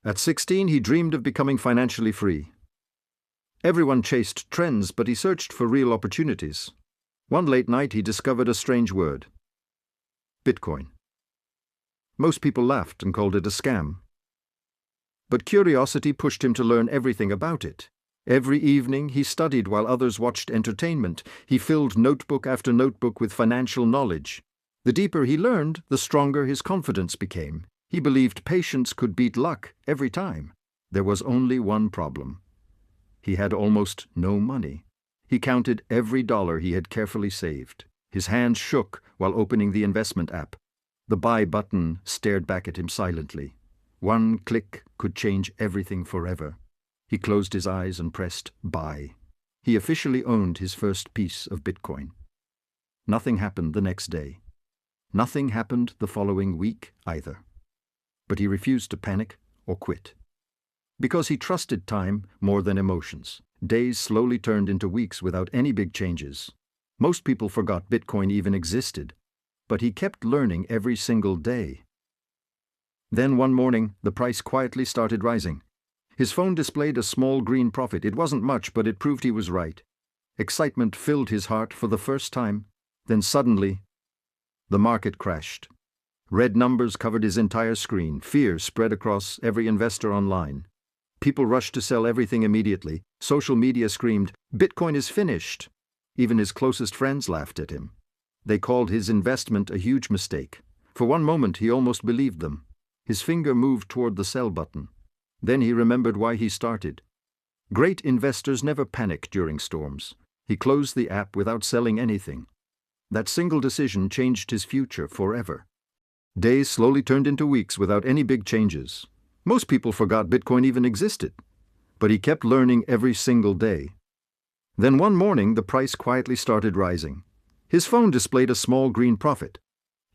At 16, he dreamed of becoming financially free. Everyone chased trends, but he searched for real opportunities. One late night, he discovered a strange word: Bitcoin. Most people laughed and called it a scam. But curiosity pushed him to learn everything about it. Every evening, he studied while others watched entertainment. He filled notebook after notebook with financial knowledge. The deeper he learned, the stronger his confidence became. He believed patience could beat luck every time. There was only one problem. He had almost no money. He counted every dollar he had carefully saved. His hands shook while opening the investment app. The buy button stared back at him silently. One click could change everything forever. He closed his eyes and pressed buy. He officially owned his first piece of Bitcoin. Nothing happened the next day. Nothing happened the following week either. But he refused to panic or quit. Because he trusted time more than emotions, days slowly turned into weeks without any big changes. Most people forgot Bitcoin even existed, but he kept learning every single day. Then one morning, the price quietly started rising. His phone displayed a small green profit. It wasn't much, but it proved he was right. Excitement filled his heart for the first time. Then suddenly, the market crashed. Red numbers covered his entire screen. Fear spread across every investor online. People rushed to sell everything immediately. Social media screamed, "Bitcoin is finished." Even his closest friends laughed at him. They called his investment a huge mistake. For one moment, he almost believed them. His finger moved toward the sell button. Then he remembered why he started. Great investors never panic during storms. He closed the app without selling anything. That single decision changed his future forever. Days slowly turned into weeks without any big changes. Most people forgot Bitcoin even existed. But he kept learning every single day. Then one morning, the price quietly started rising. His phone displayed a small green profit.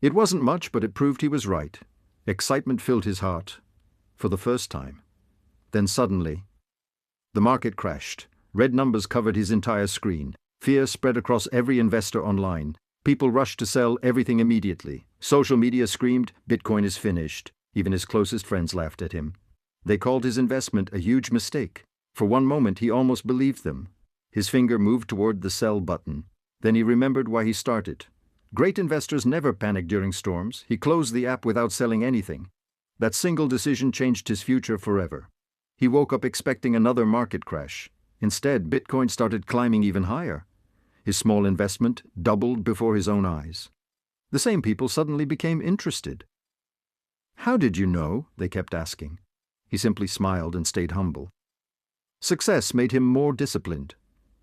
It wasn't much, but it proved he was right. Excitement filled his heart for the first time. Then suddenly, the market crashed. Red numbers covered his entire screen. Fear spread across every investor online. People rushed to sell everything immediately. Social media screamed, "Bitcoin is finished." Even his closest friends laughed at him. They called his investment a huge mistake. For one moment, he almost believed them. His finger moved toward the sell button. Then he remembered why he started. Great investors never panic during storms. He closed the app without selling anything. That single decision changed his future forever. He woke up expecting another market crash. Instead, Bitcoin started climbing even higher. His small investment doubled before his own eyes. The same people suddenly became interested. "How did you know?" they kept asking. He simply smiled and stayed humble. Success made him more disciplined,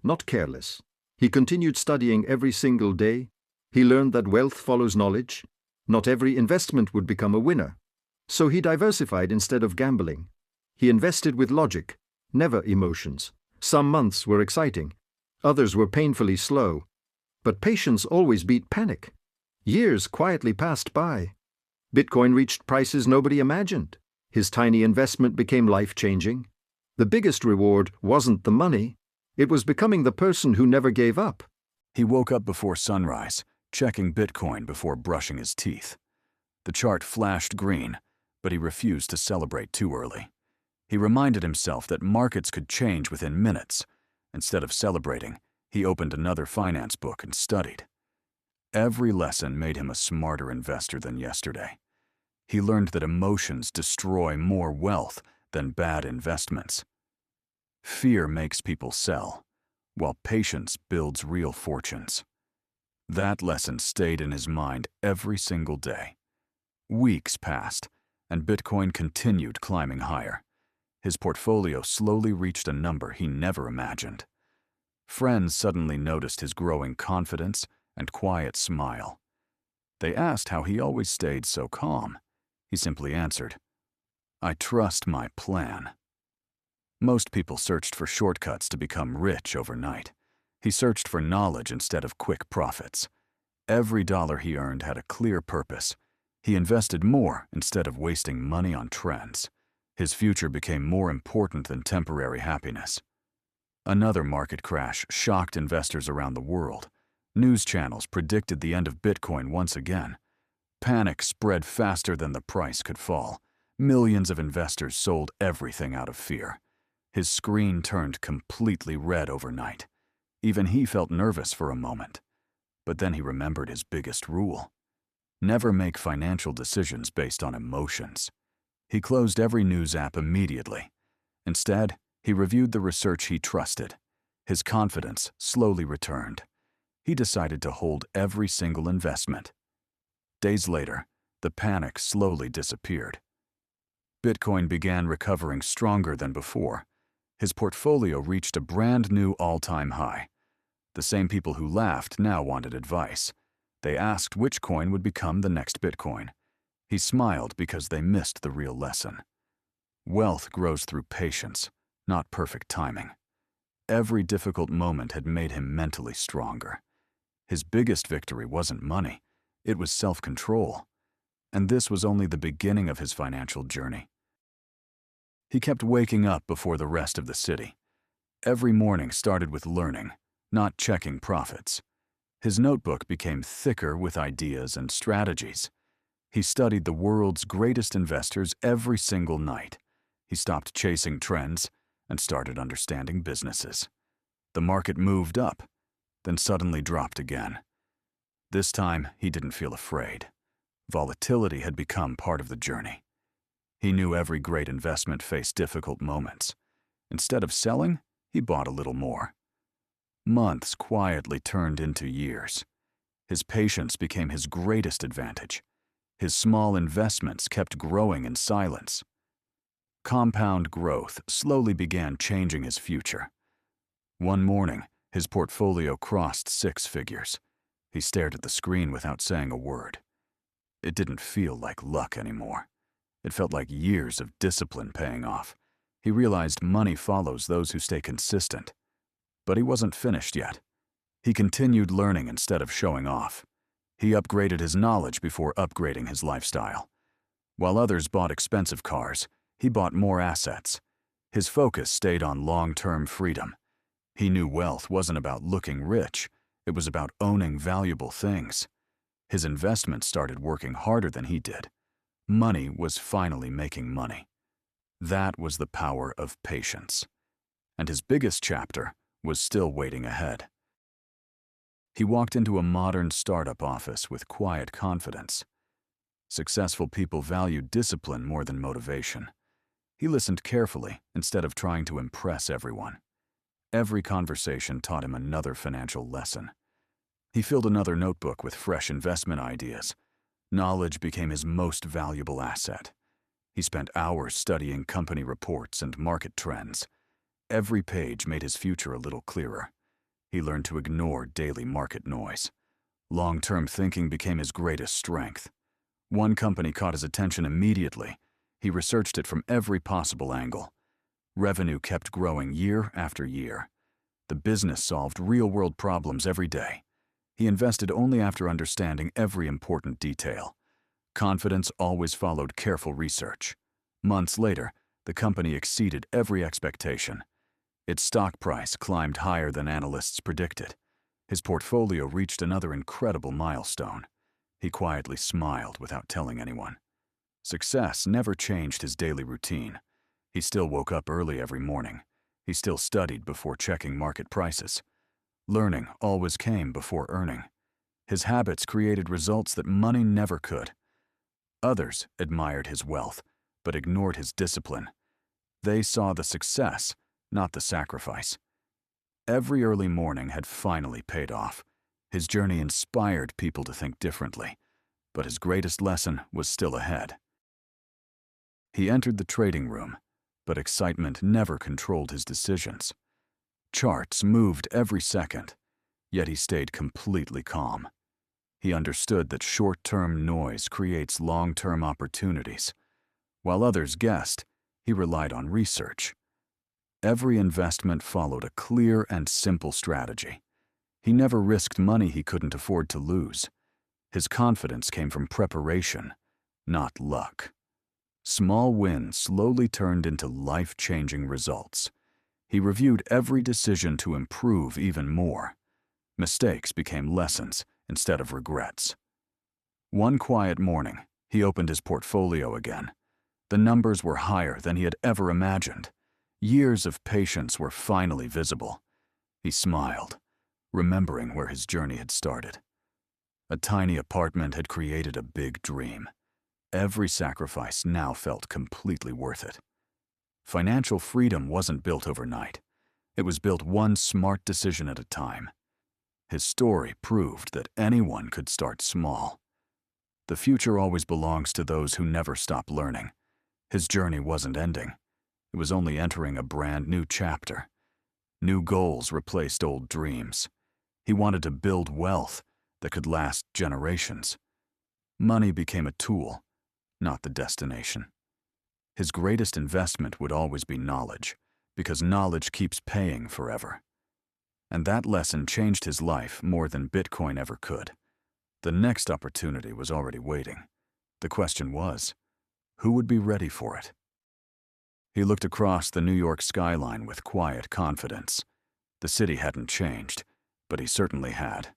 not careless. He continued studying every single day. He learned that wealth follows knowledge. Not every investment would become a winner. So he diversified instead of gambling. He invested with logic, never emotions. Some months were exciting. Others were painfully slow. But patience always beat panic. Years quietly passed by. Bitcoin reached prices nobody imagined. His tiny investment became life-changing. The biggest reward wasn't the money. It was becoming the person who never gave up. He woke up before sunrise, checking Bitcoin before brushing his teeth. The chart flashed green, but he refused to celebrate too early. He reminded himself that markets could change within minutes. Instead of celebrating, he opened another finance book and studied. Every lesson made him a smarter investor than yesterday. He learned that emotions destroy more wealth than bad investments. Fear makes people sell, while patience builds real fortunes. That lesson stayed in his mind every single day. Weeks passed, and Bitcoin continued climbing higher. His portfolio slowly reached a number he never imagined. Friends suddenly noticed his growing confidence and quiet smile. They asked how he always stayed so calm. He simply answered, "I trust my plan." Most people searched for shortcuts to become rich overnight. He searched for knowledge instead of quick profits. Every dollar he earned had a clear purpose. He invested more instead of wasting money on trends. His future became more important than temporary happiness. Another market crash shocked investors around the world. News channels predicted the end of Bitcoin once again. Panic spread faster than the price could fall, Millions of investors sold everything out of fear. His screen turned completely red overnight. Even he felt nervous for a moment. But then he remembered his biggest rule: never make financial decisions based on emotions. He closed every news app immediately. Instead, he reviewed the research he trusted. His confidence slowly returned. He decided to hold every single investment. Days later, the panic slowly disappeared. Bitcoin began recovering stronger than before. His portfolio reached a brand new all-time high. The same people who laughed now wanted advice. They asked which coin would become the next Bitcoin. He smiled because they missed the real lesson. Wealth grows through patience, not perfect timing. Every difficult moment had made him mentally stronger. His biggest victory wasn't money, it was self-control. And this was only the beginning of his financial journey. He kept waking up before the rest of the city. Every morning started with learning, not checking profits. His notebook became thicker with ideas and strategies. He studied the world's greatest investors every single night. He stopped chasing trends and started understanding businesses. The market moved up, then suddenly dropped again. This time, he didn't feel afraid. Volatility had become part of the journey. He knew every great investment faced difficult moments. Instead of selling, he bought a little more. Months quietly turned into years. His patience became his greatest advantage. His small investments kept growing in silence. Compound growth slowly began changing his future. One morning, his portfolio crossed 6 figures. He stared at the screen without saying a word. It didn't feel like luck anymore. It felt like years of discipline paying off. He realized money follows those who stay consistent. But he wasn't finished yet. He continued learning instead of showing off. He upgraded his knowledge before upgrading his lifestyle. While others bought expensive cars, he bought more assets. His focus stayed on long-term freedom. He knew wealth wasn't about looking rich. It was about owning valuable things. His investments started working harder than he did. Money was finally making money. That was the power of patience. And his biggest chapter was still waiting ahead. He walked into a modern startup office with quiet confidence. Successful people valued discipline more than motivation. He listened carefully instead of trying to impress everyone. Every conversation taught him another financial lesson. He filled another notebook with fresh investment ideas. Knowledge became his most valuable asset. He spent hours studying company reports and market trends. Every page made his future a little clearer. He learned to ignore daily market noise. Long-term thinking became his greatest strength. One company caught his attention immediately. He researched it from every possible angle. Revenue kept growing year after year. The business solved real-world problems every day. He invested only after understanding every important detail. Confidence always followed careful research. Months later, the company exceeded every expectation. Its stock price climbed higher than analysts predicted. His portfolio reached another incredible milestone. He quietly smiled without telling anyone. Success never changed his daily routine. He still woke up early every morning. He still studied before checking market prices. Learning always came before earning. His habits created results that money never could. Others admired his wealth, but ignored his discipline. They saw the success, not the sacrifice. Every early morning had finally paid off. His journey inspired people to think differently, but his greatest lesson was still ahead. He entered the trading room, but excitement never controlled his decisions. Charts moved every second, yet he stayed completely calm. He understood that short-term noise creates long-term opportunities. While others guessed, he relied on research. Every investment followed a clear and simple strategy. He never risked money he couldn't afford to lose. His confidence came from preparation, not luck. Small wins slowly turned into life-changing results. He reviewed every decision to improve even more. Mistakes became lessons instead of regrets. One quiet morning, he opened his portfolio again. The numbers were higher than he had ever imagined. Years of patience were finally visible. He smiled, remembering where his journey had started. A tiny apartment had created a big dream. Every sacrifice now felt completely worth it. Financial freedom wasn't built overnight. It was built one smart decision at a time. His story proved that anyone could start small. The future always belongs to those who never stop learning. His journey wasn't ending. It was only entering a brand new chapter. New goals replaced old dreams. He wanted to build wealth that could last generations. Money became a tool, not the destination. His greatest investment would always be knowledge, because knowledge keeps paying forever. And that lesson changed his life more than Bitcoin ever could. The next opportunity was already waiting. The question was, who would be ready for it? He looked across the New York skyline with quiet confidence. The city hadn't changed, but he certainly had.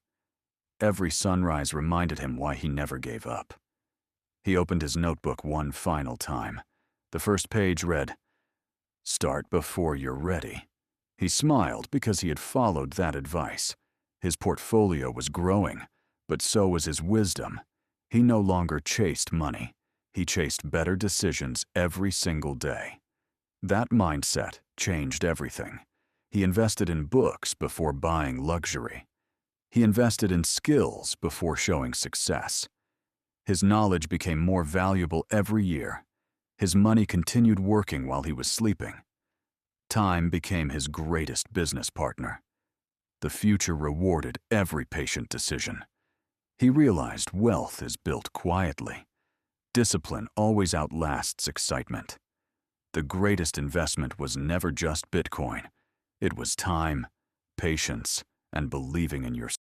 Every sunrise reminded him why he never gave up. He opened his notebook one final time. The first page read, "Start before you're ready." He smiled because he had followed that advice. His portfolio was growing, but so was his wisdom. He no longer chased money. He chased better decisions every single day. That mindset changed everything. He invested in books before buying luxury. He invested in skills before showing success. His knowledge became more valuable every year. His money continued working while he was sleeping. Time became his greatest business partner. The future rewarded every patient decision. He realized wealth is built quietly. Discipline always outlasts excitement. The greatest investment was never just Bitcoin. It was time, patience, and believing in yourself.